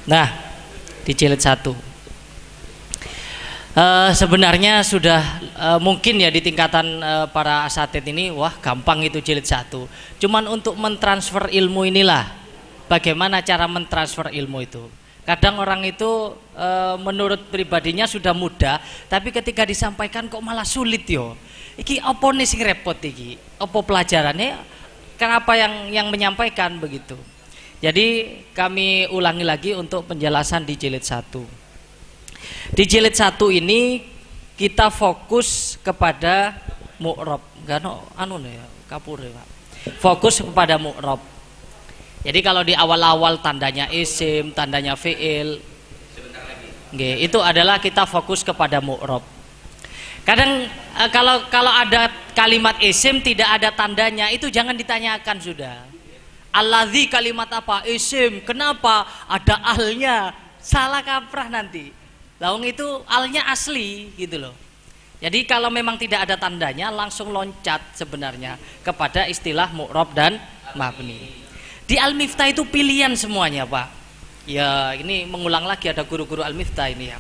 Nah, di jilid 1. Sebenarnya sudah mungkin ya di tingkatan para asatid ini, wah gampang itu jilid 1. Cuman untuk mentransfer ilmu inilah, bagaimana cara mentransfer ilmu itu. Kadang orang itu menurut pribadinya sudah mudah, tapi ketika disampaikan kok malah sulit yo. Iki apa nih sing repot iki? Apa pelajarannya? Kenapa yang menyampaikan begitu? Jadi kami ulangi lagi untuk penjelasan di jilid 1. Di jilid 1 ini kita fokus kepada mu'rab. Gano anu nih kapure, Pak. Fokus kepada mu'rab. Jadi kalau di awal-awal tandanya isim, tandanya fi'il. Nggih, itu adalah kita fokus kepada mu'rab. Kadang kalau ada kalimat isim tidak ada tandanya, itu jangan ditanyakan sudah. Alladzi kalimat apa? Isim. Kenapa? Ada alnya. Salah kaprah nanti. Laung itu alnya asli gitu loh. Jadi kalau memang tidak ada tandanya langsung loncat sebenarnya kepada istilah mu'rab dan mabni. Di Al-Miftah itu pilihan semuanya, Pak. Ya, ini mengulang lagi, ada guru-guru Al-Miftah ini ya.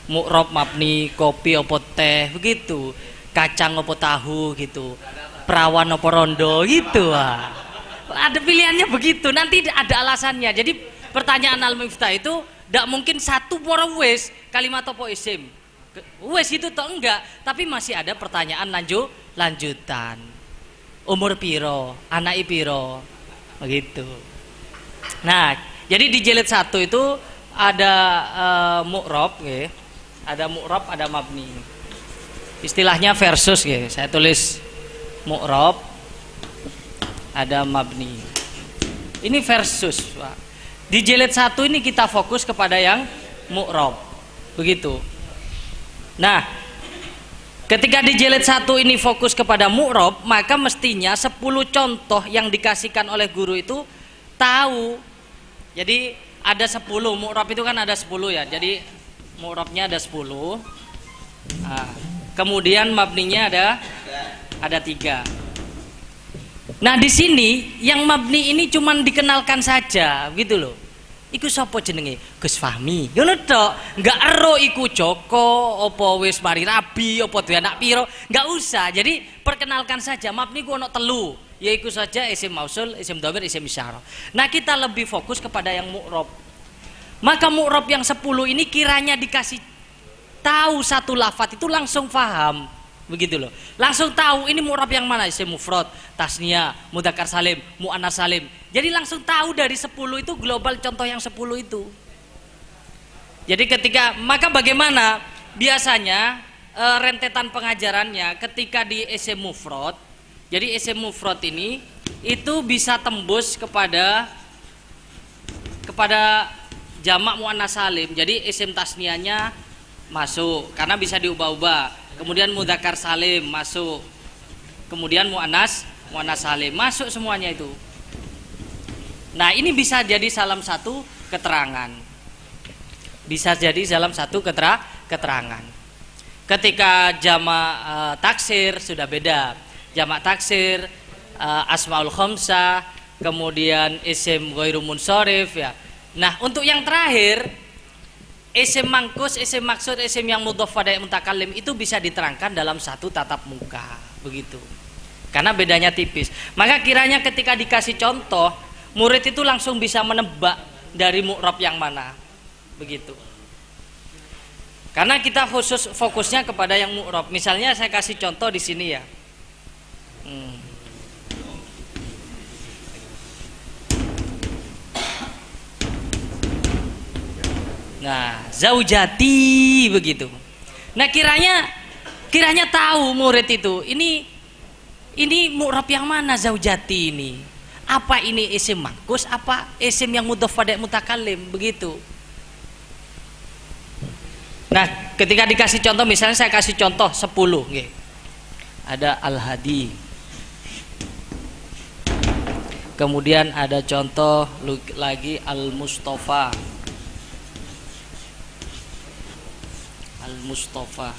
Mu'rab, mabni, kopi opo teh begitu. Kacang opo tahu gitu. Perawan opo rondo gitu, Pak. Ada pilihannya begitu, nanti ada alasannya. Jadi pertanyaan Al-Miftah itu tidak mungkin satu pora wes kalimat apa isim. Wes itu toh enggak, tapi masih ada pertanyaan lanjutan. Umur piro, anak piro, begitu. Nah, jadi di jilid 1 itu ada mu'rab, ya. Ada mu'rab, ada mabni. Istilahnya versus, ya. Saya tulis mu'rab, ada mabni. Ini versus, Pak. Di jilid 1 ini kita fokus kepada yang mu'rab. Begitu. Nah, ketika di jilid 1 ini fokus kepada mu'rab, maka mestinya 10 contoh yang dikasihkan oleh guru itu tahu. Jadi ada 10, mu'rab itu kan ada 10 ya. Jadi mu'rabnya ada 10. Nah, kemudian mabninya ada 3. Nah di sini yang mabni ini cuman dikenalkan saja, gitu loh. Iku sapa jenenge? Gus Fahmi. Ngono tok. Enggak ero iku Joko, apa wis mari rabi, apa duwe anak piro, enggak usah. Jadi perkenalkan saja. Mabni ku ono 3, yaitu saja isim mausul, isim dhamir, isim isyarah. Nah kita lebih fokus kepada yang mu'rab. Maka mu'rab yang 10 ini kiranya dikasih tahu satu lafadz itu langsung paham. Begitu loh, langsung tahu ini mu'rab yang mana, isim mufrad, tasniyah, mudzakkar salim, muannas salim. Jadi langsung tahu dari 10 itu global contoh yang 10 itu. Jadi maka bagaimana biasanya rentetan pengajarannya ketika di isim mufrad. Jadi isim mufrad ini itu bisa tembus kepada jamak muannas salim. Jadi isim tasniyahnya masuk karena bisa diubah-ubah. Kemudian mudzakkar salim masuk. Kemudian muannas salim masuk semuanya itu. Nah, ini bisa jadi salah satu keterangan. Bisa jadi dalam satu keterangan. Ketika jamak taksir sudah beda. Jamak taksir asmaul khamsah, kemudian isim ghairu munsharif ya. Nah, untuk yang terakhir isim mangkus, isim maksud, isim yang mudhaf pada mutakallim itu bisa diterangkan dalam satu tatap muka, begitu. Karena bedanya tipis. Maka kiranya ketika dikasih contoh, murid itu langsung bisa menebak dari mu'rab yang mana, begitu. Karena kita khusus fokusnya kepada yang mu'rab. Misalnya saya kasih contoh di sini ya. Nah, zaujati begitu. Nah, kiranya tahu murid itu. Ini mu'rab yang mana zaujati ini? Apa ini isim mangkus, apa isim yang mudhaf pada mutakallim begitu. Nah, ketika dikasih contoh, misalnya saya kasih contoh 10 nggih. Ada Al-Hadi. Kemudian ada contoh lagi Al-Mustafa. Al-Mustafa.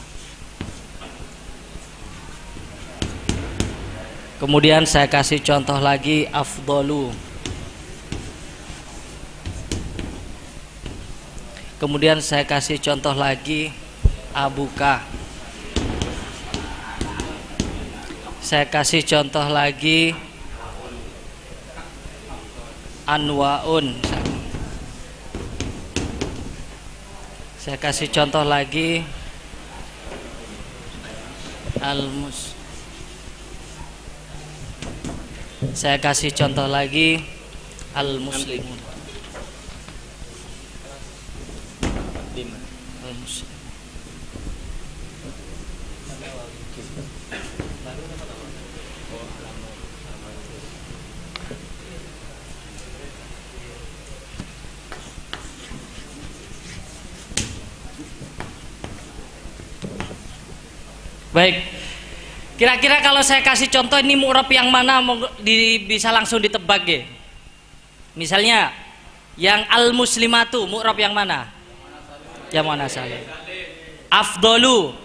Kemudian saya kasih contoh lagi Afdalu. Kemudian saya kasih contoh lagi abuka. Saya kasih contoh lagi anwaun. Saya kasih contoh lagi almus. Saya kasih contoh lagi al-muslimun. Al-muslim. Baik, kira-kira kalau saya kasih contoh ini mu'rab yang mana bisa langsung ditebak ya? Misalnya yang al-muslimatu mu'rab yang mana? Yang mana saling? Afdolu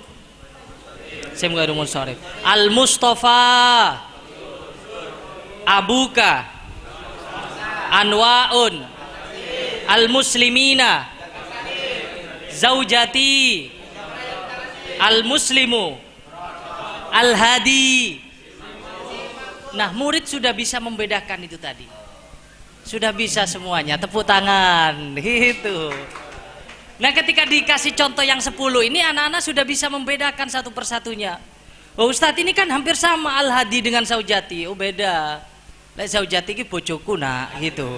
Semgaru munsharif. Al-Mustafa Abuka Anwaun Al-Muslimina Zaujati Al-Muslimu Al-Hadi. Nah, murid sudah bisa membedakan itu tadi. Sudah bisa semuanya, tepuk tangan gitu. Nah, ketika dikasih contoh yang 10 ini anak-anak sudah bisa membedakan satu persatunya. Oh, Ustadz ini kan hampir sama Al-Hadi dengan Zaujati. Oh, beda. Lek Zaujati ki bojoku nak gitu.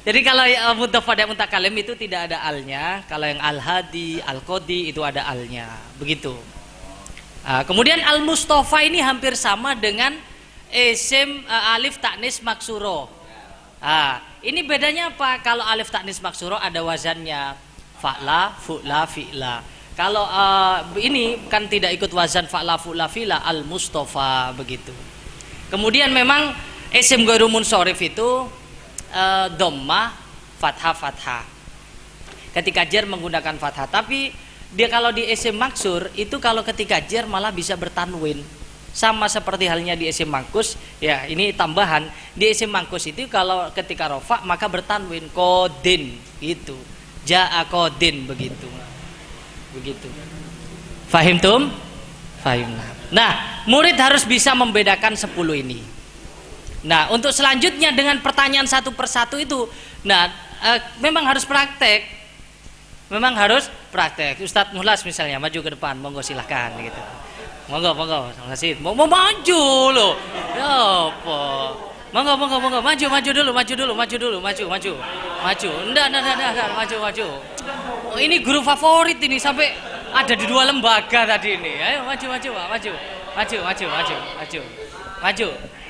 Jadi kalau mudhaf pada mutakalim itu tidak ada alnya. Kalau yang Al-Hadi, Al-Qadi itu ada alnya. Begitu. Kemudian Al-Mustafa ini hampir sama dengan isim alif taknis maksuro. Ini bedanya apa? Kalau alif taknis maksuro ada wazannya fa'la, fu'la, fi'la. Kalau ini kan tidak ikut wazan fa'la, fu'la, fi'la, Al-Mustafa begitu. Kemudian memang isim ghairu munsharif itu dhammah, fathah, fathah. Ketika jar menggunakan fathah, tapi dia kalau di isim maksur itu kalau ketika jar malah bisa bertanwin. Sama seperti halnya di isim mangkus, ya ini tambahan. Di isim mangkus itu kalau ketika rofa maka bertanwin kodin gitu. Ja'a kodin begitu. Begitu. Fahim tum? Fahim. Nah, murid harus bisa membedakan 10 ini. Nah, untuk selanjutnya dengan pertanyaan satu persatu itu, nah memang harus praktek. Memang harus praktek. Ustadz Muhlas misalnya maju ke depan, monggo silahkan gitu. Monggo, mau maju loh. Ya apa? Monggo, maju. Enggak, maju. Oh, ini guru favorit ini sampai ada di 2 lembaga tadi ini. Ayo maju, Pak, maju.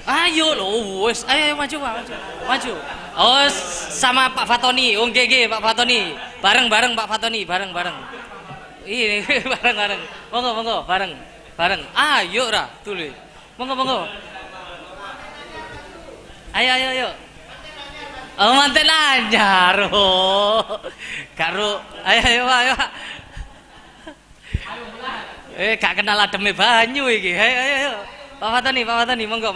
Ayo loh, wes, ayo maju. Oh, sama Pak Fatoni, GG Pak Fatoni, bareng Pak Fatoni, bareng. Ini bareng. Monggo, bareng. Ayo ra, tulis. Monggo. Ayo. Oh, manten ajar. Karo, ayo. Gak kenal ademe banyu iki. Ayo. Pak Fatoni, monggo,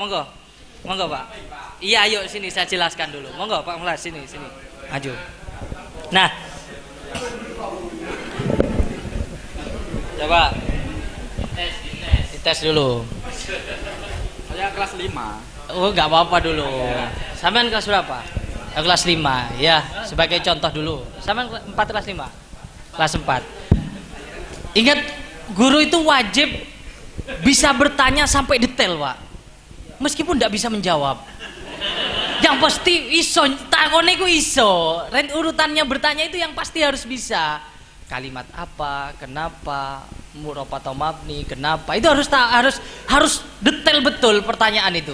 Pak. Iya, ayo sini saya jelaskan dulu. Monggo, Pak Mulas, sini. Maju. Nah. Coba. Dites dulu. Saya kelas 5. Oh, enggak apa-apa dulu. Sampean kelas berapa? Kelas 5. Ya, sebagai contoh dulu. Sampean 4 kelas 5. Kelas 4. Ingat, guru itu wajib bisa bertanya sampai detail, Pak. Meskipun tidak bisa menjawab. Yang pasti iso, takone ku iso. Urutannya bertanya itu yang pasti harus bisa. Kalimat apa, kenapa, mu'rab atau mabni, kenapa. Itu harus detail betul pertanyaan itu.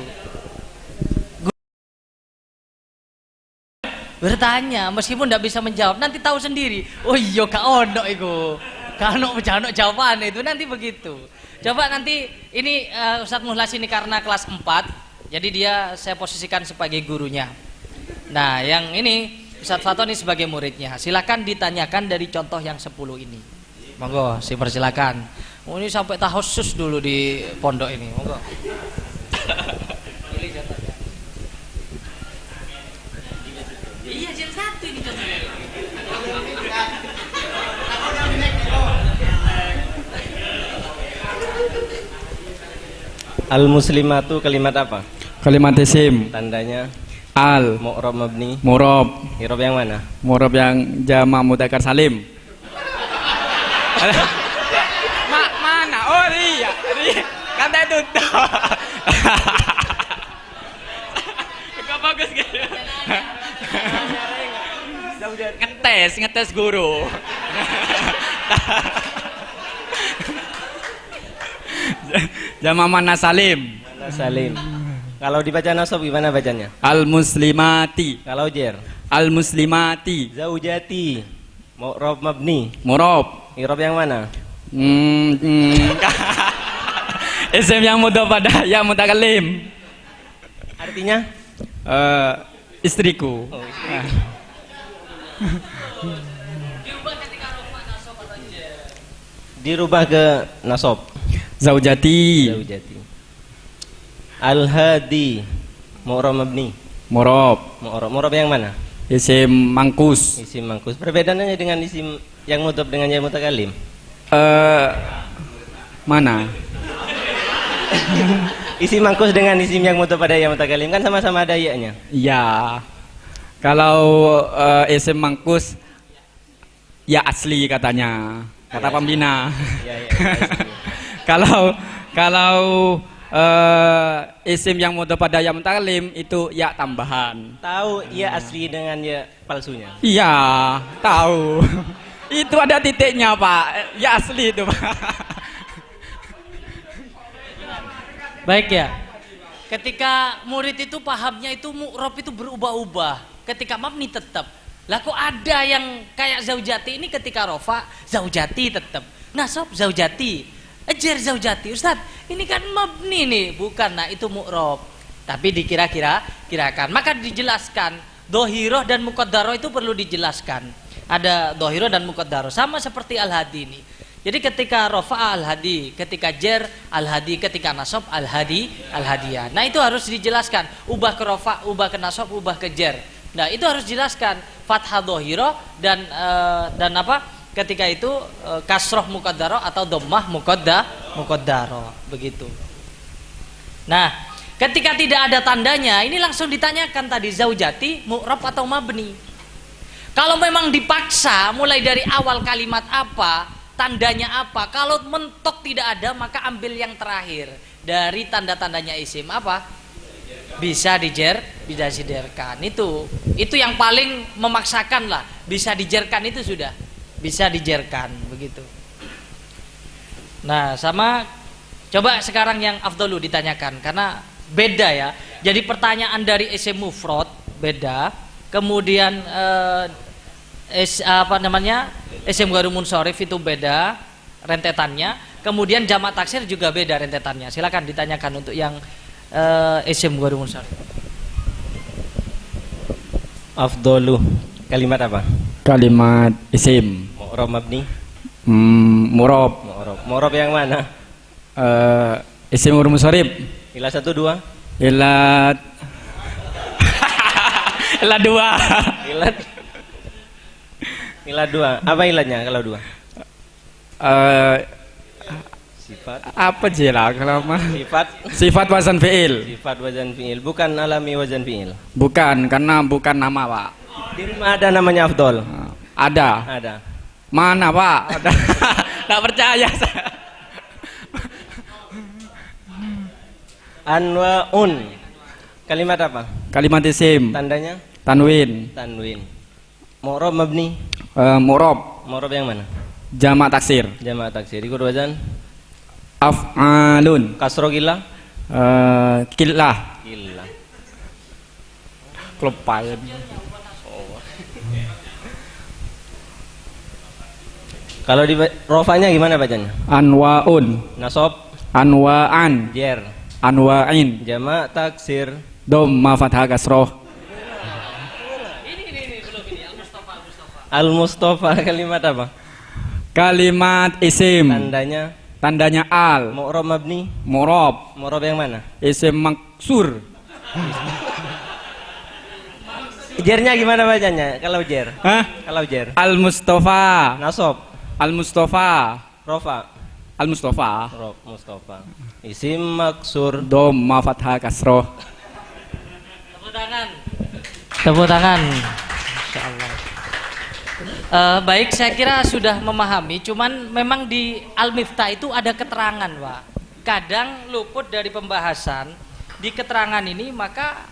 Bertanya meskipun tidak bisa menjawab, nanti tahu sendiri. Oh iya, gak ono iku. Gak ono jawaban itu nanti begitu. Coba nanti ini Ustadz Muhlas ini karena kelas 4, jadi saya posisikan sebagai gurunya. Nah, yang ini Ustadz Fatoni sebagai muridnya. Silakan ditanyakan dari contoh yang 10 ini. Monggo, silakan. Oh, ini sampai tahusus dulu di pondok ini. Monggo. Iya, jam 1 ini contohnya. Al-muslimatu kalimat apa? Kalimat isim. Tandanya Al. mu'rab mabni. Murob. I'rab yang mana? Murob yang jamak mudzakkar salim. Mana? Oh iya. Kata itu. Gak bagus gitu. Ngetes guru. Jamak mana salim. Mana salim. Kalau dibaca nasab gimana bacanya? Al muslimati. Kalau jer Al muslimati. zaujati mu'rab mabni. Murob. I'rab yang mana? Isim yang mudah pada yang mutakallim. Artinya? Istriku. Oh, istri. Dirubah ke nasab. Zaujati. Zaujati. Al-hadi mu'rab mabni. Murob. Mu'rab yang mana? Isim mangkus. Isim mangkus. Perbedaannya dengan isim yang mudhaf dengan yang mutakallim. Mana? Isim mangkus dengan isim yang mudhaf pada yang mutakallim kan sama-sama ada ya-nya. Ya. Kalau isim mangkus ya asli katanya. Kata pembina. Ya, ya, Kalau isim yang mudhaf pada ya mutakallim itu ya tambahan. Tahu ya asli dengan ya palsunya. Iya, tahu. Itu ada titiknya, Pak. Ya asli itu, Pak. Baik ya. Ketika murid itu pahamnya itu mu'rab itu berubah-ubah. Ketika mabni tetap. Lah kok ada yang kayak zaujati ini ketika rofa zaujati tetap. Nasab zaujati. Ejer zaujati. Ustaz, ini kan mabni nih, bukan. Nah, itu mu'rab. Tapi dikira-kirakan. Maka dijelaskan dohiroh dan muqaddaroh itu perlu dijelaskan. Ada dohiroh dan muqaddaroh sama seperti al-hadi ini. Jadi ketika rofa al-hadi, ketika jer al-hadi, ketika nasab al-hadi, al-hadiyah. Nah, itu harus dijelaskan. Ubah ke rofa, ubah ke nasab, ubah ke jer. Nah, itu harus dijelaskan. Fathah dohiroh dan apa? Ketika itu kasroh muqaddaroh atau dhammah muqaddaroh, begitu. Nah, ketika tidak ada tandanya, ini langsung ditanyakan tadi zaujati mu'rab atau mabni. Kalau memang dipaksa mulai dari awal kalimat apa, tandanya apa, kalau mentok tidak ada maka ambil yang terakhir dari tanda-tandanya isim apa? Bisa dijerkan. Itu yang paling memaksakan lah. Bisa dijerkan itu sudah bisa dijerkan begitu. Nah, sama coba sekarang yang afdhalu ditanyakan karena beda ya. Jadi pertanyaan dari isim mufrad beda, kemudian isim ghairul munsharif itu beda rentetannya, kemudian jamak taksir juga beda rentetannya. Silakan ditanyakan untuk yang isim ghairul munsharif. Afdhalu kalimat apa? Kalimat isim. Mu'rab mabni. Murob. Mu'rab yang mana? Isim ghairul munsharif. Ila 1 2. Ila 2. Ila 2. Apa ilatnya kalau 2? Sifat. Apa sih lah kalau mah? Sifat wazan fi'il. Sifat wazan fi'il, bukan alami wazan fi'il. Bukan, karena bukan nama, Pak. Di rumah ada namanya afdol. Ada. Mana, Pak? Ada. Tak percaya saya. Anwaun. Kalimat apa? Kalimat isim. Tandanya? Tanwin. Mu'rab mabni. Murob. Mu'rab yang mana? Jamak taksir. Jamak taksir. Ikut wazan? Af'alun. Kasro gila? Killah. Gila. Kelupain. Kalau di rofanya gimana bacanya? Anwaun. Nasab? Anwaan. Jer. Anwa'in. Jamak taksir. Dhamma fathah kasroh. Al-Mustafa kalimat apa? Kalimat isim. Tandanya al. mu'rab mabni. Murob. Mu'rab yang mana? Isim maksur. Jernya gimana bacanya? Kalau jer? Hah? Kalau jer? Al-Mustafa. Nasab. Al-Mustafa. Rofa. Al Mustafa. Rob Mustafa. Isim maksur. Dhamma fathah kasroh. Tepuk tangan. Tepuk tangan. Insya Allah. Baik, saya kira sudah memahami. Cuman memang di Al-Miftah itu ada keterangan, Pak. Kadang luput dari pembahasan di keterangan ini, maka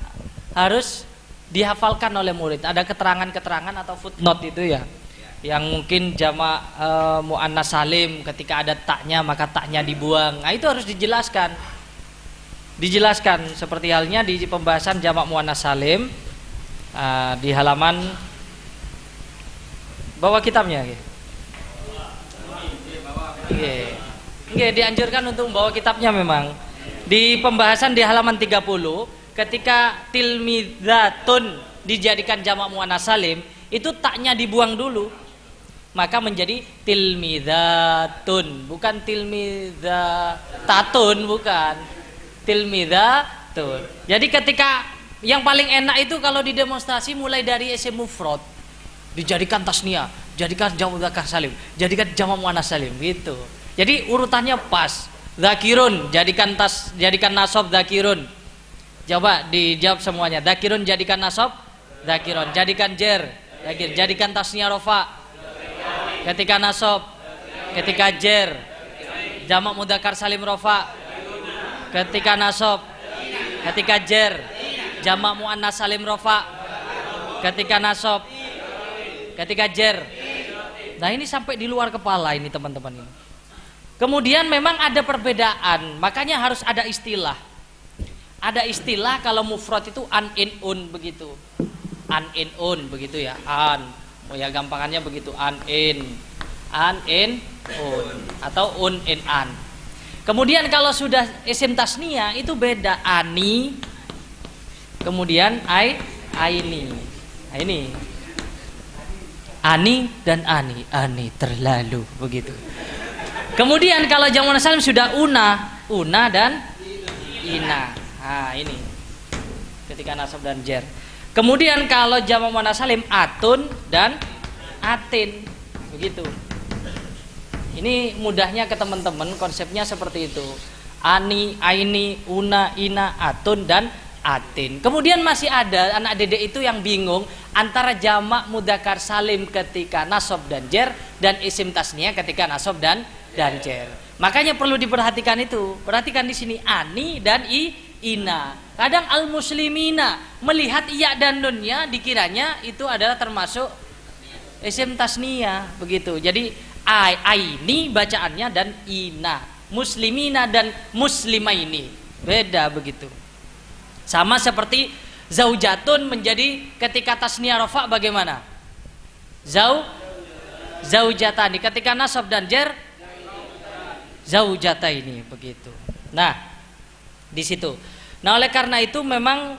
harus dihafalkan oleh murid. Ada keterangan-keterangan atau footnote itu ya, yang mungkin jamak muannas salim, ketika ada taknya maka taknya dibuang. Nah, itu harus dijelaskan. Dijelaskan seperti halnya di pembahasan jamak muannas salim di halaman bawa kitabnya. Nggih, dianjurkan untuk membawa kitabnya memang. Di pembahasan di halaman 30, ketika tilmidzatun dijadikan jamak muannas salim, itu taknya dibuang dulu. Maka menjadi tilmidzatun, bukan tilmidzatatun, bukan. Tilmidzatun. Jadi ketika yang paling enak itu kalau didemonstrasi mulai dari isim mufrad, dijadikan tasniyah, jadikan jamak mudzakkar salim, jadikan jamak muannas salim gitu. Jadi urutannya pas. Dzakirun jadikan nasab dzakirun. Coba dijawab semuanya. Dzakirun jadikan nasab dzakirun, jadikan jer dzakir, jadikan tasniyah rafa ketika nasab, ketika jer jamak mudzakkar salim rafa, ketika nasab, ketika jer jamak muannas salim rafa, ketika nasab, ketika jer. Nah, ini sampai di luar kepala ini teman-teman ini. Kemudian memang ada perbedaan, makanya harus ada istilah. Ada istilah kalau mufrad itu an in un begitu. An in un begitu ya. An. Oh ya gampangannya begitu, an in un atau un in an. Kemudian kalau sudah isim tasniyah itu beda, ani. Kemudian aini. Nah, ini. Ani dan ani terlalu begitu. Kemudian kalau jamak muannas salim sudah una dan ina. Nah, ini. Ketika nasab dan jer. Kemudian kalau jamak muannas salim atun dan atin. Begitu. Ini mudahnya ke teman-teman, konsepnya seperti itu. Ani, aini, una, ina, atun dan atin. Kemudian masih ada anak dedek itu yang bingung antara jamak mudzakkar salim ketika nasab dan jer dan isim tasniyah ketika nasab dan jer. Makanya perlu diperhatikan itu. Perhatikan di sini ani dan ina. Kadang al-muslimina melihat iya dan nunnya dikiranya itu adalah termasuk isim tasniyah begitu. Jadi aini bacaannya dan ina. Muslimina dan muslimaini. Beda begitu. Sama seperti zaujatun menjadi ketika tasniyah rafa bagaimana? Zaujatani, ketika nasab dan jer zaujata ini begitu. Nah, di situ. Nah, oleh karena itu memang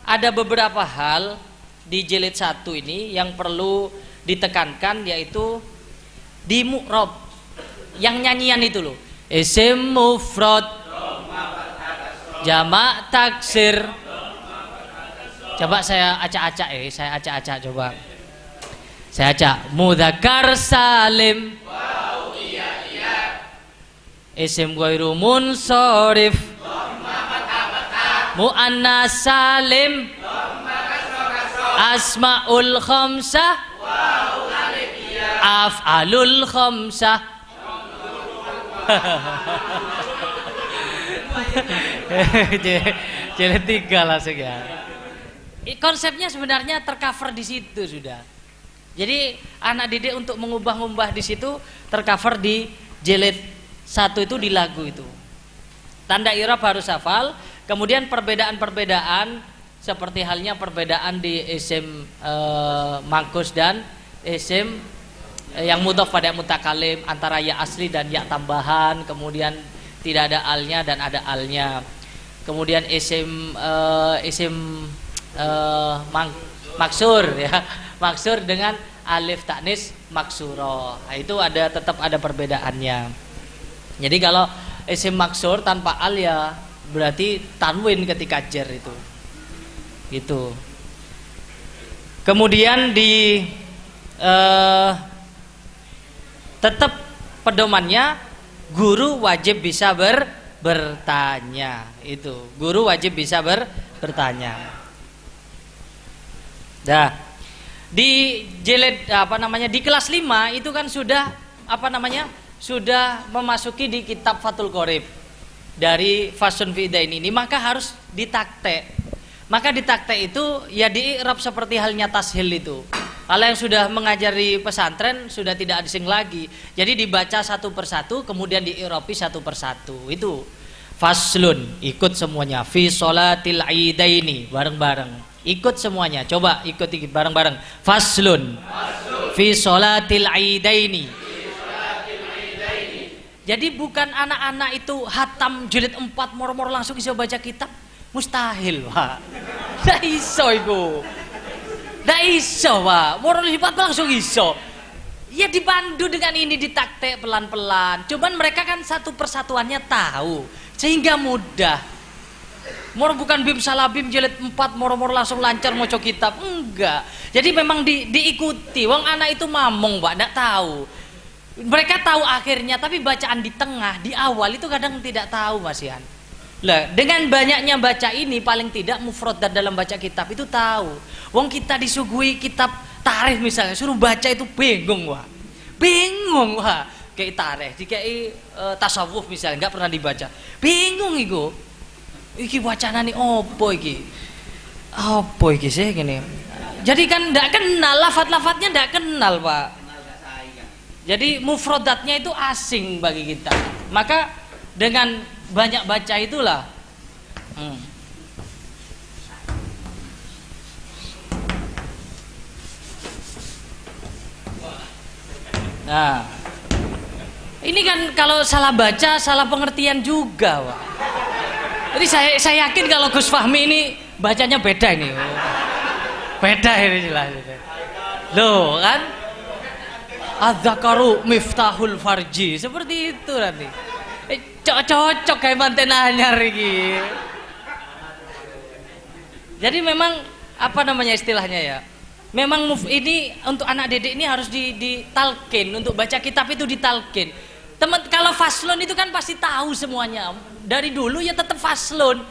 ada beberapa hal di jilid 1 ini yang perlu ditekankan, yaitu di mu'rab. Yang nyanyian itu loh. Isim mufrad, jamak taksir. Coba saya acak-acak saya acak-acak coba. Saya acak. Mudzakkar salim. Wow, iya. Isim ghairu munsharif. Muannas salim. Asmaul khamsah. Wow, alif iya. Af'alul khamsah. Jilid 3 langsung ya. Konsepnya sebenarnya tercover di situ sudah. Jadi anak didik untuk mengubah-ubah di situ tercover di jilid 1 itu, di lagu itu. Tanda i'rab harus hafal. Kemudian perbedaan-perbedaan seperti halnya perbedaan di isim mangkus dan isim yang mudhaf pada mutakalim, antara ya asli dan ya tambahan. Kemudian tidak ada alnya dan ada alnya. Kemudian isim maksur ya, maksur dengan alif taknis maksuro. Nah, itu tetap ada perbedaannya. Jadi kalau isim maksur tanpa al ya berarti tanwin ketika jer itu. Gitu. Kemudian di tetap pedomannya guru wajib bisa bertanya. Itu guru wajib bisa bertanya. Dah. Di jilid di kelas 5 itu kan sudah sudah memasuki di kitab Fathul Qorib dari Fasun Fidain ini, maka harus ditakte. Maka ditakte itu ya di i'rab seperti halnya tashil itu. Kalau yang sudah mengajari pesantren sudah tidak asing lagi. Jadi dibaca satu persatu kemudian di i'rabi satu persatu. Itu faslun, ikut semuanya. Fi sholatil idaini, bareng-bareng. Ikut semuanya, coba ikut bareng-bareng. Faslun, fi sholatil idaini. Jadi bukan anak-anak itu hatam jilid 4 moro-moro langsung bisa baca kitab, mustahil, Pak. Ndak iso iku. Ndak iso, Pak. Moro lipat langsung iso. Ya dibantu dengan ini ditakte pelan-pelan. Cuman mereka kan satu persatuannya tahu sehingga mudah. Moro bukan bim salah bim jilid 4 moro-moro langsung lancar maca kitab, enggak. Jadi memang diikuti. Wong anak itu mamong, Pak, enggak tahu. Mereka tahu akhirnya, tapi bacaan di tengah, di awal itu kadang tidak tahu, Mas Yan. Lah, dengan banyaknya baca ini paling tidak mufradat dalam baca kitab itu tahu. Wong kita disuguhi kitab tarikh misalnya, suruh baca itu bingung, Wah. Bingung, Wah. Kayak tarikh, dikai tasawuf misalnya enggak pernah dibaca. Bingung iku. Iki wacanane opo iki? Apa iki sih gini? Jadi kan ndak kenal lafat-lafatnya, ndak kenal, Pak. Jadi mufradatnya itu asing bagi kita. Maka dengan banyak baca itulah Nah, ini kan kalau salah baca, salah pengertian juga, Pak. Jadi saya yakin kalau Gus Fahmi ini bacanya beda ini. Beda ini jelas. Loh kan? Adzakaru miftahul farji. Seperti itu nanti. Cocok kayak manten anyar iki. Jadi memang istilahnya ya? Memang ini untuk anak didik ini harus ditalkin, untuk baca kitab itu ditalkin. Kalau faslun itu kan pasti tahu semuanya. Dari dulu ya tetap faslun.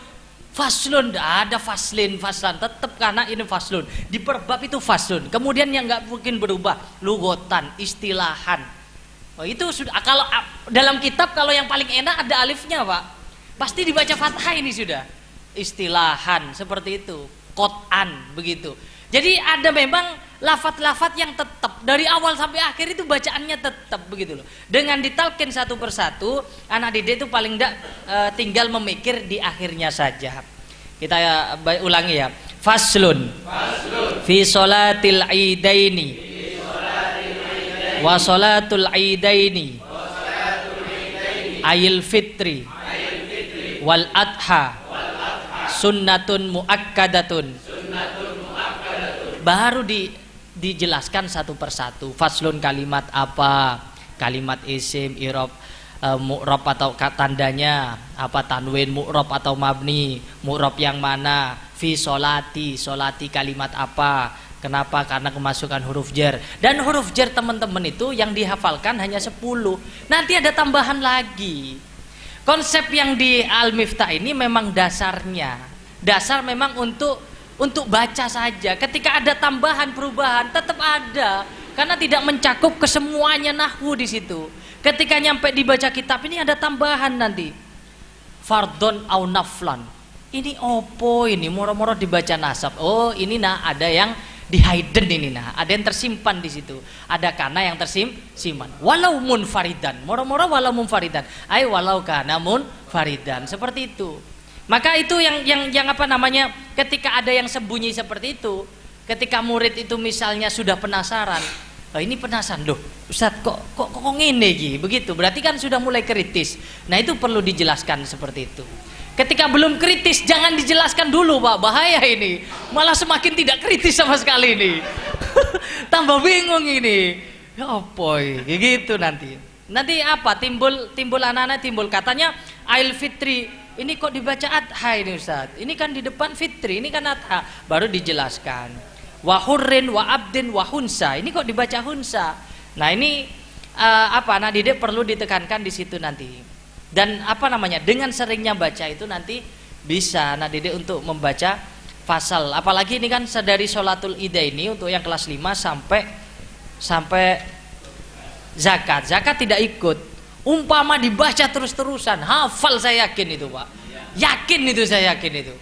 Faslun, ada faslin, faslan, tetap karena ini faslun. Di perbab itu faslun. Kemudian yang nggak mungkin berubah, lugotan, istilahan. Oh, itu sudah. Kalau dalam kitab kalau yang paling enak ada alifnya, Pak. Pasti dibaca fathah ini sudah. Istilahan seperti itu. Qot'an begitu. Jadi ada memang lafat-lafat yang tetap dari awal sampai akhir itu bacaannya tetap begitu loh. Dengan ditalkin satu persatu, anak didik itu paling tidak tinggal memikir di akhirnya saja. Kita ulangi ya. Faslun. Fi sholatil idaini. Wa sholatul idaini. Ayil fitri. Wal adha. Sunnatun muakkadatun. Baru dijelaskan satu persatu. Faslun kalimat apa, kalimat isim, i'rab, mu'rab atau tandanya apa, tanwin, mu'rab atau mabni, mu'rab yang mana, fi sholati, sholati kalimat apa, kenapa, karena kemasukan huruf jar. Dan huruf jar teman-teman itu yang dihafalkan hanya 10, nanti ada tambahan lagi. Konsep yang di Al-Miftah ini memang dasarnya, dasar memang untuk baca saja. Ketika ada tambahan perubahan tetap ada, karena tidak mencakup kesemuanya nahwu di situ. Ketika nyampe dibaca kitab ini ada tambahan nanti. Fardon au naflan. Ini opo ini moro-moro dibaca nasab. Oh, ini ada yang di hidden ini ada yang tersimpan di situ. Ada kana yang tersimpan. Walau munfaridan. Moro-moro walau munfaridan. Walau kana munfaridan. Seperti itu. Maka itu yang ketika ada yang sembunyi seperti itu, ketika murid itu misalnya sudah penasaran, ini penasaran loh, Ustadz kok ngene iki, begitu, berarti kan sudah mulai kritis. Nah itu perlu dijelaskan seperti itu. Ketika belum kritis jangan dijelaskan dulu, Pak, bahaya ini, malah semakin tidak kritis sama sekali ini. Tambah bingung ini, ya apa gitu nanti apa timbul anak-anak timbul katanya Ail Fitri. Ini kok dibaca adha ini Ustaz? Ini kan di depan fitri, ini kan adha. Baru dijelaskan. Wa hurrin wa abdin wa hunsa. Ini kok dibaca hunsa? Nah ini anak didik perlu ditekankan di situ nanti. Dan dengan seringnya baca itu nanti bisa anak didik untuk membaca fasal. Apalagi ini kan dari sholatul ida ini untuk yang kelas 5 sampai zakat. Zakat tidak ikut. Umpama dibaca terus-terusan, hafal saya yakin itu, Pak. Yakin itu, saya yakin itu.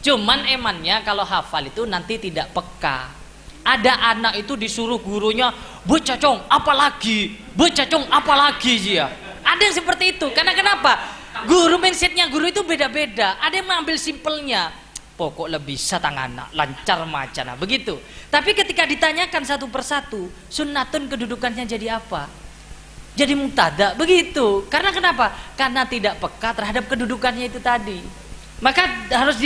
Cuman emannya kalau hafal itu nanti tidak peka. Ada anak itu disuruh gurunya, "Becacong, apalagi? Becacong, apalagi?" dia. Ada yang seperti itu. Karena kenapa? Guru mindsetnya guru itu beda-beda. Ada yang mengambil simpelnya. Pokok lebih anak lancar macana begitu. Tapi ketika ditanyakan satu persatu, sunnatun kedudukannya jadi apa? Jadi mubtada begitu. Karena kenapa? Karena tidak peka terhadap kedudukannya itu tadi. Maka harus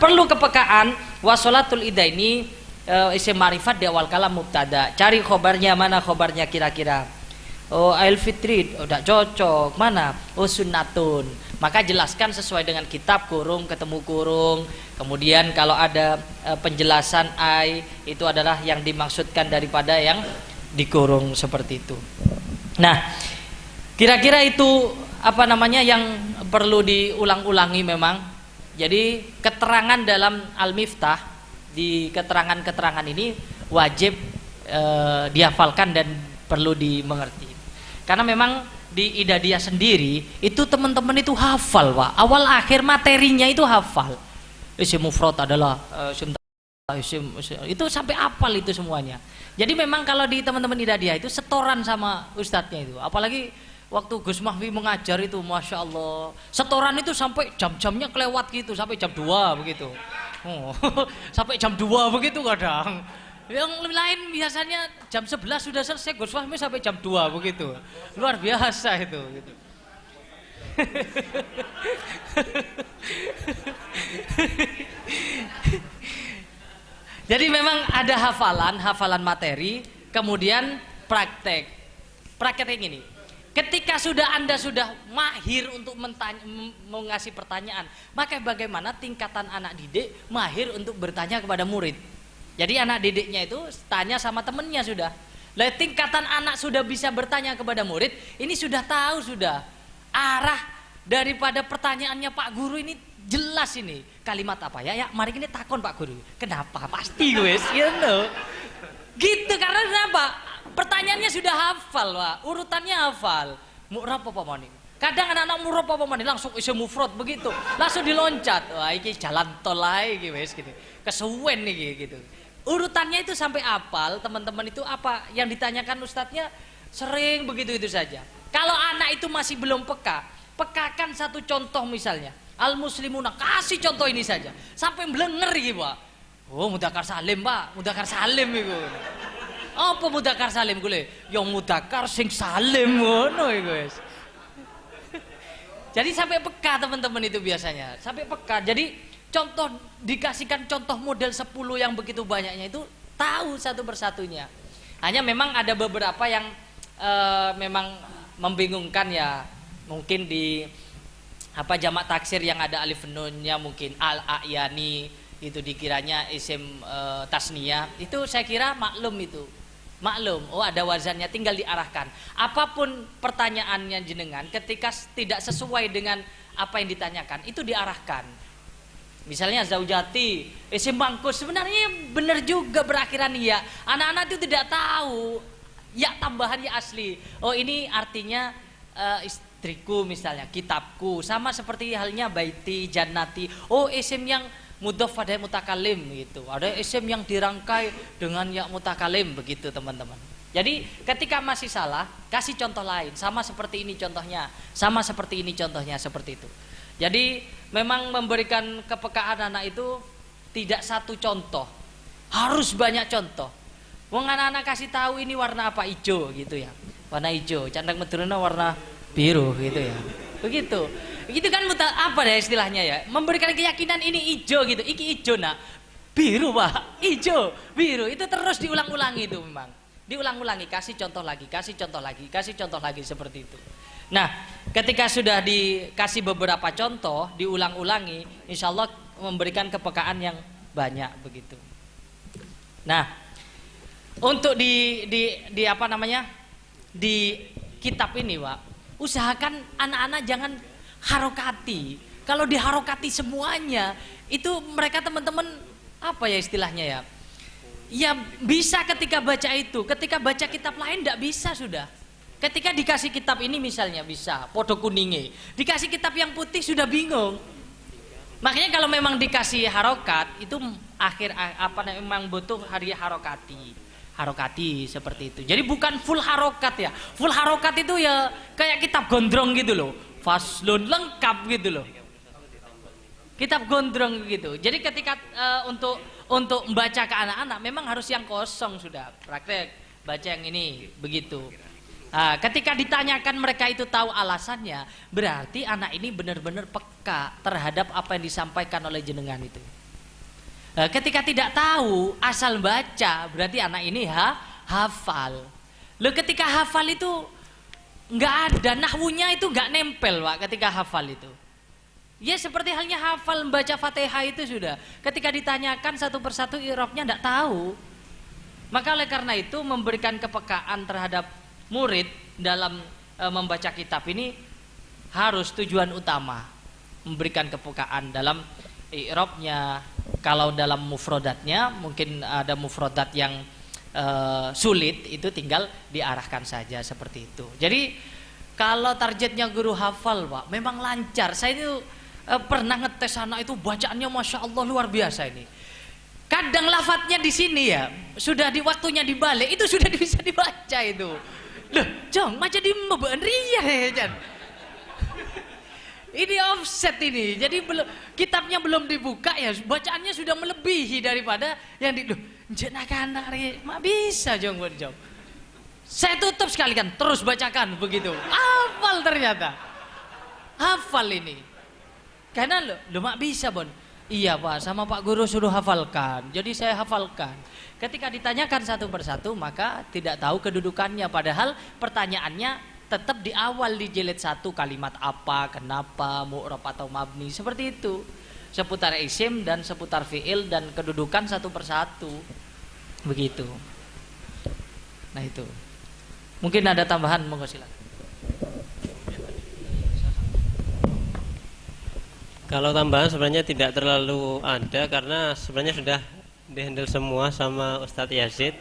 perlu kepekaan. Wasolatul ida ini isim ma'rifat di awal kalam mubtada. Cari khobarnya, mana khobarnya kira-kira. Oh, Ail Fitri, udah cocok. Mana? Oh, sunnatun. Maka jelaskan sesuai dengan kitab, kurung ketemu kurung. Kemudian kalau ada penjelasan ai, itu adalah yang dimaksudkan daripada yang dikurung seperti itu. Nah, kira-kira itu yang perlu diulang-ulangi memang. Jadi keterangan dalam Al-Miftah, di keterangan-keterangan ini wajib dihafalkan dan perlu dimengerti. Karena memang di Idadiyah sendiri itu teman-teman itu hafal, Pak. Awal akhir materinya itu hafal. Isim mufrad adalah isim itu sampai hafal itu semuanya. Jadi memang kalau di teman-teman Idadiyah itu setoran sama ustadznya itu. Apalagi waktu Gus Mahwi mengajar itu, Masya Allah, setoran itu sampai jam-jamnya kelewat gitu, sampai jam 2 begitu. Sampai jam 2 begitu kadang. Yang lain biasanya jam 11 sudah selesai, Gus Mahwi sampai jam 2 begitu. Luar biasa itu gitu. Jadi memang ada hafalan materi, kemudian praktek. Praktek yang ini. Ketika Anda sudah mahir untuk mengasih pertanyaan, maka bagaimana tingkatan anak didik mahir untuk bertanya kepada murid? Jadi anak didiknya itu tanya sama temennya sudah. Lah tingkatan anak sudah bisa bertanya kepada murid, ini sudah tahu sudah arah daripada pertanyaannya Pak Guru ini jelas ini. Kalimat apa ya? Ya, mari ini takon Pak Guru. Kenapa? Pasti guys, you know. Gitu karena kenapa? Pertanyaannya sudah hafal, Pak. Urutannya hafal. Mu'rab apa mani? Kadang anak-anak mu'rab apa mani langsung isim mufrad begitu. Langsung diloncat. Wah, ini jalan tol lagi guys gitu. Kesuwen nih gitu. Urutannya itu sampai hafal, teman-teman itu apa yang ditanyakan ustadznya sering begitu itu saja. Kalau anak itu masih belum peka, pekakan satu contoh misalnya. Al-muslimuna, kasih contoh ini saja. Sampai blenger gitu, Pak. Oh, mudakar salim, Pak. Mudakar salim itu. Apa mudakar salim gue? Yang mudakar sing salim ngono guys. Jadi sampai peka teman-teman itu biasanya. Sampai peka. Jadi contoh dikasihkan contoh model 10 yang begitu banyaknya itu tahu satu persatunya. Hanya memang ada beberapa yang memang membingungkan ya. Mungkin di jamak taksir yang ada alif nunnya mungkin al-a'yani itu dikiranya isim tasniyah. Itu saya kira maklum itu. Maklum, oh ada wazannya, tinggal diarahkan. Apapun pertanyaannya jenengan, ketika tidak sesuai dengan apa yang ditanyakan, itu diarahkan. Misalnya zaujati, isim mangkus, sebenarnya benar juga berakhiran ya. Anak-anak itu tidak tahu ya tambahan ya asli. Oh ini artinya istriku misalnya, kitabku. Sama seperti halnya baiti, jannati. Oh isim yang mudhof pada mutakalim gitu. Ada isim yang dirangkai dengan ya mutakalim begitu teman-teman. Jadi ketika masih salah, kasih contoh lain. Sama seperti ini contohnya, sama seperti ini contohnya, seperti itu. Jadi memang memberikan kepekaan anak itu tidak satu contoh, harus banyak contoh. Wong anak-anak kasih tahu ini warna apa, hijau gitu ya. Warna hijau, candang meduruna warna biru gitu ya. Begitu. Itu kan apa ya istilahnya ya? Memberikan keyakinan ini hijau gitu. Iki hijau nak. Biru, Pak. Hijau, biru. Itu terus diulang-ulangi itu memang. Diulang-ulangi, kasih contoh lagi, kasih contoh lagi, kasih contoh lagi seperti itu. Nah, ketika sudah dikasih beberapa contoh, diulang-ulangi, insya Allah memberikan kepekaan yang banyak begitu. Nah, untuk di di kitab ini, Pak, usahakan anak-anak jangan harokati. Kalau diharokati semuanya, itu mereka teman-teman apa ya istilahnya ya? Ya bisa ketika baca itu, ketika baca kitab lain tidak bisa sudah. Ketika dikasih kitab ini misalnya bisa, podo kuninge, dikasih kitab yang putih sudah bingung. Makanya kalau memang dikasih harokat itu memang butuh hari harokati seperti itu. Jadi bukan full harokat ya. Full harokat itu ya kayak kitab gondrong gitu loh. Faslun lengkap gitu loh. Kitab gondrong gitu. Jadi ketika untuk membaca ke anak-anak memang harus yang kosong sudah. Praktek baca yang ini begitu. Nah, ketika ditanyakan mereka itu tahu alasannya, berarti anak ini benar-benar peka terhadap apa yang disampaikan oleh jenengan itu. Nah, ketika tidak tahu asal baca, berarti anak ini hafal. Loh, ketika hafal itu nggak ada nahwunya, itu nggak nempel, Pak, ketika hafal itu. Ya seperti halnya hafal membaca Fatihah itu sudah. Ketika ditanyakan satu persatu i'rabnya nggak tahu. Maka oleh karena itu memberikan kepekaan terhadap murid dalam membaca kitab ini harus tujuan utama, memberikan kepekaan dalam i'rabnya. Kalau dalam mufrodatnya mungkin ada mufrodat yang sulit, itu tinggal diarahkan saja seperti itu. Jadi kalau targetnya guru hafal, Pak, memang lancar. Saya itu pernah ngetes anak itu bacaannya masya Allah luar biasa ini. Kadang lafadznya di sini ya sudah di waktunya dibalik itu sudah bisa dibaca itu. Loh, Jong, macam di mbak Ria ya, Jan. Ini offset ini. Jadi kitabnya belum dibuka ya, bacaannya sudah melebihi daripada yang di anak-anak mak bisa Jong buat Jong. Saya tutup sekalian, terus bacakan begitu. Hafal ternyata. Hafal ini. Karena lo mak bisa, Bon. Iya, Pak, sama Pak Guru suruh hafalkan. Jadi saya hafalkan. Ketika ditanyakan satu persatu maka tidak tahu kedudukannya, padahal pertanyaannya tetap di awal di jilid 1 kalimat apa, kenapa, mu'rab atau mabni, seperti itu. Seputar isim dan seputar fi'il dan kedudukan satu persatu. Begitu. Nah itu. Mungkin ada tambahan, monggo silakan. Kalau tambahan sebenarnya tidak terlalu ada, karena sebenarnya sudah dihandle semua sama Ustadz Yazid.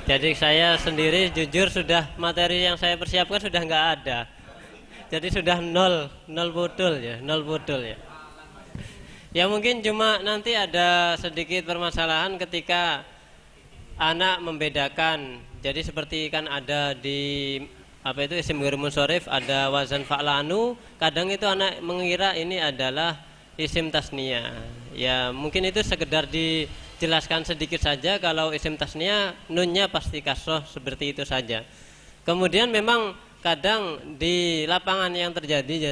Jadi saya sendiri jujur sudah materi yang saya persiapkan sudah nggak ada. Jadi sudah nol bodol ya. Ya mungkin cuma nanti ada sedikit permasalahan ketika anak membedakan. Jadi seperti kan ada di apa itu isim ghair munsharif, ada wazan fa'lanu, kadang itu anak mengira ini adalah isim tasniyah. Ya mungkin itu sekedar dijelaskan sedikit saja. Kalau isim tasniyah nunnya pasti kasroh, seperti itu saja. Kemudian memang kadang di lapangan yang terjadi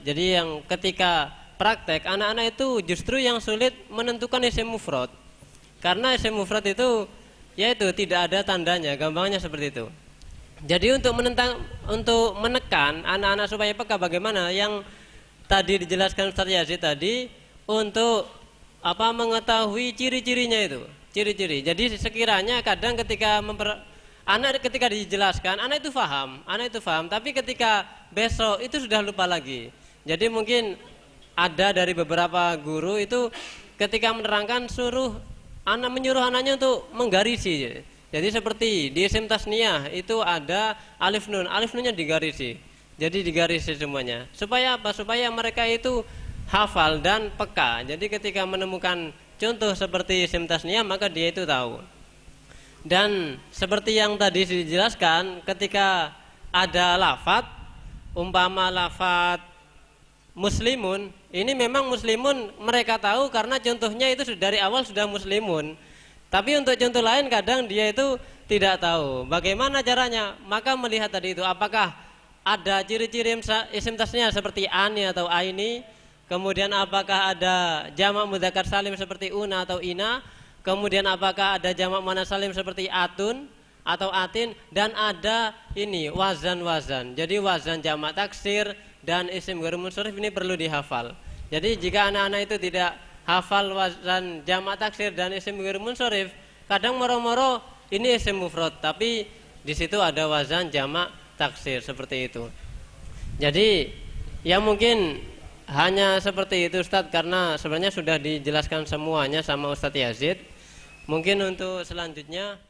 jadi yang ketika praktek anak-anak itu justru yang sulit menentukan isim mufrad. Karena isim mufrad itu yaitu tidak ada tandanya, gampangnya seperti itu. Jadi untuk menekan anak-anak supaya peka, bagaimana yang tadi dijelaskan Ustaz Yazid tadi, untuk apa mengetahui ciri-cirinya itu, ciri-ciri. Jadi sekiranya kadang ketika anak ketika dijelaskan anak itu paham, tapi ketika besok itu sudah lupa lagi. Jadi mungkin ada dari beberapa guru itu ketika menerangkan menyuruh anaknya untuk menggarisi. Jadi seperti di isim tasniyah itu ada alif nunnya digarisi. Jadi digarisi semuanya. Supaya apa? Supaya mereka itu hafal dan peka. Jadi ketika menemukan contoh seperti isim tasniyah maka dia itu tahu. Dan seperti yang tadi dijelaskan, ketika ada lafat, umpama lafat muslimun, ini memang muslimun mereka tahu karena contohnya itu dari awal sudah muslimun. Tapi untuk contoh lain kadang dia itu tidak tahu. Bagaimana caranya? Maka melihat tadi itu apakah ada ciri-ciri isim tasniyah seperti ani atau aini, kemudian apakah ada jamak mudzakkar salim seperti una atau ina, kemudian apakah ada jamak muannats salim seperti atun atau atin, dan ada ini wazan. Jadi wazan jamak taksir dan isim ghair munsharif ini perlu dihafal. Jadi jika anak-anak itu tidak hafal wazan jamak taksir dan isim ghair munsharif, kadang moro-moro ini isim mufrad tapi Di situ ada wazan jamak taksir seperti itu. Jadi ya mungkin hanya seperti itu Ustadz, karena sebenarnya sudah dijelaskan semuanya sama Ustadz Yazid. Mungkin untuk selanjutnya